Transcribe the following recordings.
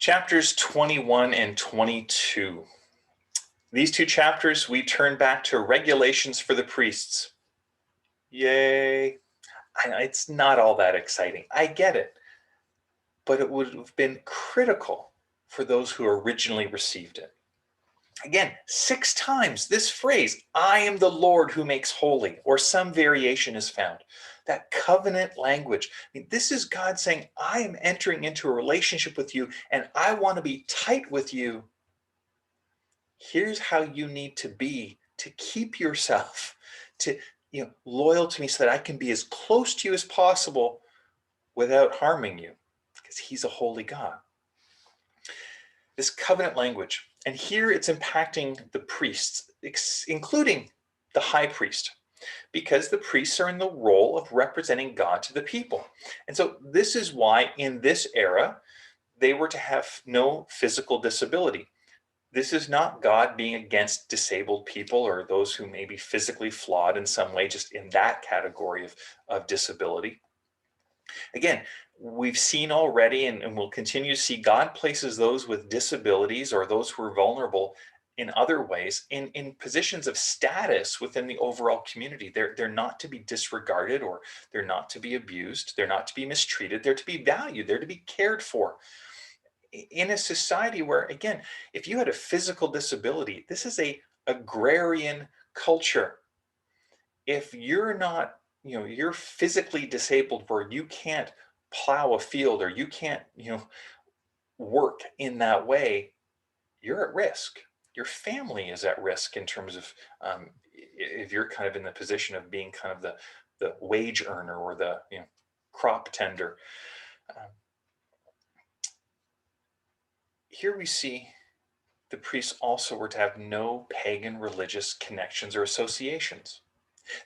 Chapters 21 and 22. These two chapters, we turn back to regulations for the priests. Yay. It's not all that exciting. I get it. But it would have been critical for those who originally received it. Again, 6 times this phrase, I am the Lord who makes holy, or some variation is found. That covenant language. This is God saying, I am entering into a relationship with you and I want to be tight with you. Here's how you need to be to keep yourself loyal to me so that I can be as close to you as possible without harming you, because he's a holy God. This covenant language, and here it's impacting the priests, including the high priest, because the priests are in the role of representing God to the people. And so this is why in this era, they were to have no physical disability. This is not God being against disabled people or those who may be physically flawed in some way, just in that category of disability. Again, we've seen already and we'll continue to see God places those with disabilities or those who are vulnerable in other ways in positions of status within the overall community. They're not to be disregarded, or they're not to be abused. They're not to be mistreated. They're to be valued. They're to be cared for. In a society where, again, if you had a physical disability, this is a agrarian culture. If you're not, you're physically disabled where you can't plow a field or you can't, work in that way, you're at risk. Your family is at risk in terms of if you're kind of in the position of being kind of the wage earner or the crop tender. Here we see the priests also were to have no pagan religious connections or associations.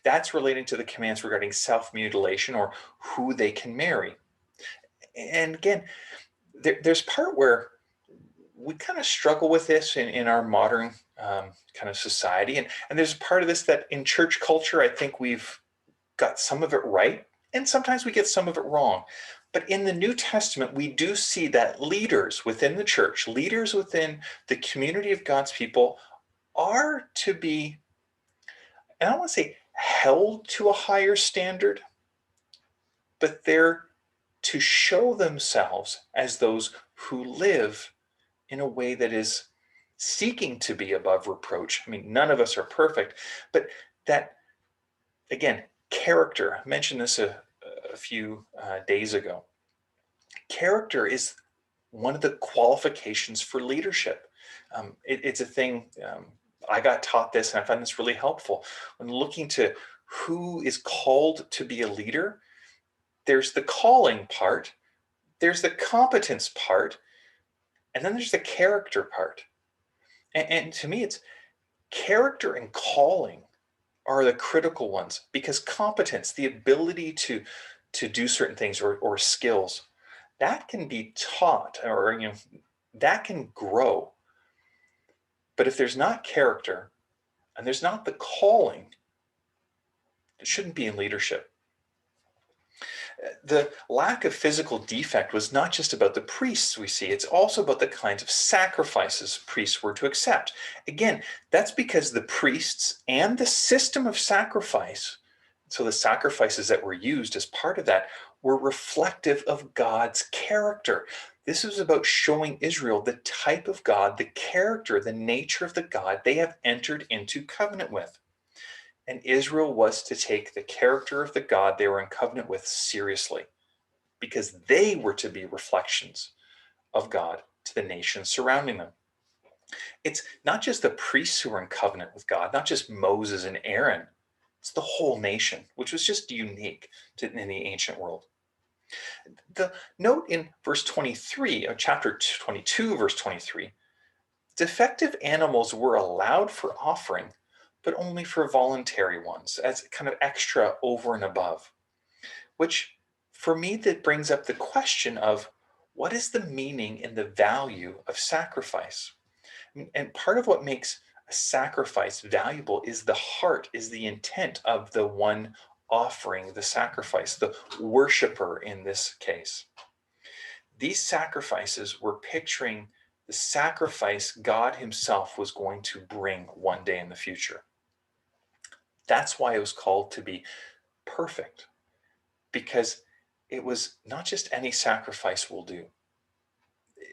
That's relating to the commands regarding self-mutilation or who they can marry. And again, there's part where we kind of struggle with this in our modern kind of society. And there's part of this that in church culture, I think we've got some of it right, and sometimes we get some of it wrong. But in the New Testament, we do see that leaders within the church, leaders within the community of God's people are to be, and I don't want to say held to a higher standard, but they're to show themselves as those who live in a way that is seeking to be above reproach. None of us are perfect, but that, again, character, I mentioned this a few days ago. Character is one of the qualifications for leadership. It's a thing, I got taught this and I find this really helpful. When looking to who is called to be a leader, there's the calling part, there's the competence part, and then there's the character part. And to me, it's character and calling are the critical ones, because competence, the ability to do certain things or skills, that can be taught, or that can grow. But if there's not character and there's not the calling, it shouldn't be in leadership. The lack of physical defect was not just about the priests we see, it's also about the kinds of sacrifices priests were to accept. Again, that's because the priests and the system of sacrifice, so the sacrifices that were used as part of that, were reflective of God's character. This was about showing Israel the type of God, the character, the nature of the God they have entered into covenant with. And Israel was to take the character of the God they were in covenant with seriously, because they were to be reflections of God to the nations surrounding them. It's not just the priests who were in covenant with God, not just Moses and Aaron. It's the whole nation, which was just unique in the ancient world. The note in verse 23 of chapter 22, verse 23, defective animals were allowed for offering, but only for voluntary ones, as kind of extra over and above. Which, for me, that brings up the question of what is the meaning and the value of sacrifice? And part of what makes a sacrifice valuable is the heart, is the intent of the one offering the sacrifice, the worshiper in this case. These sacrifices were picturing the sacrifice God himself was going to bring one day in the future. That's why it was called to be perfect, because it was not just any sacrifice will do.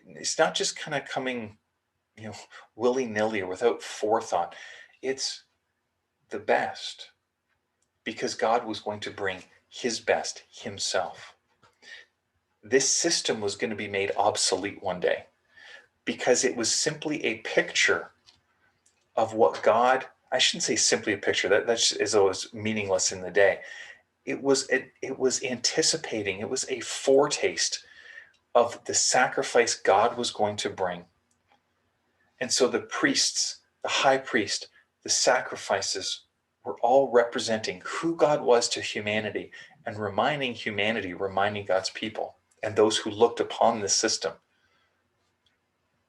It's not just kind of coming, you know, willy-nilly or without forethought. It's the best, because God was going to bring his best himself. This system was going to be made obsolete one day because it was simply a picture of what God, I shouldn't say simply a picture, that is always meaningless in the day. It was anticipating, it was a foretaste of the sacrifice God was going to bring. And so the priests, the high priest, the sacrifices were all representing who God was to humanity and reminding God's people and those who looked upon this system,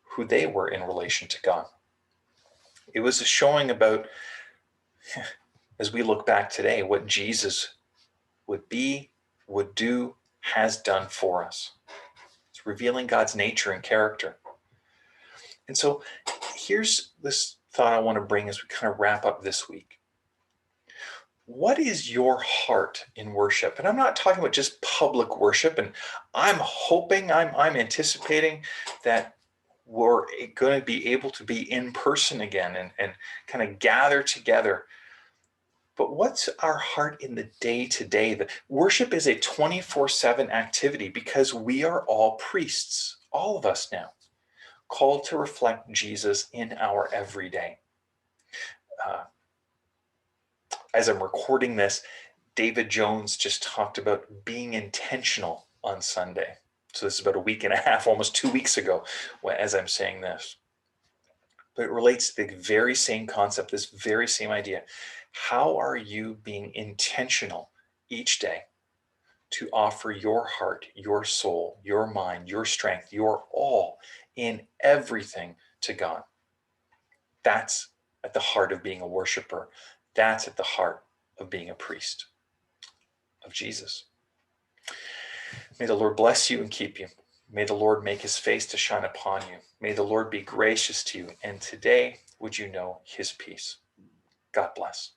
who they were in relation to God. It was a showing about, as we look back today, what Jesus would be, would do, has done for us. It's revealing God's nature and character. And so here's this thought I want to bring as we kind of wrap up this week. What is your heart in worship? And I'm not talking about just public worship. And I'm hoping, I'm anticipating that we're going to be able to be in person again and kind of gather together. But what's our heart in the day-to-day? The worship is a 24/7 activity because we are all priests, all of us now, called to reflect Jesus in our everyday. As I'm recording this, David Jones just talked about being intentional on Sunday. So this is about a week and a half, almost 2 weeks ago, as I'm saying this. But it relates to the very same concept, this very same idea. How are you being intentional each day to offer your heart, your soul, your mind, your strength, your all in everything to God? That's at the heart of being a worshiper. That's at the heart of being a priest of Jesus. May the Lord bless you and keep you. May the Lord make his face to shine upon you. May the Lord be gracious to you. And today, would you know his peace? God bless.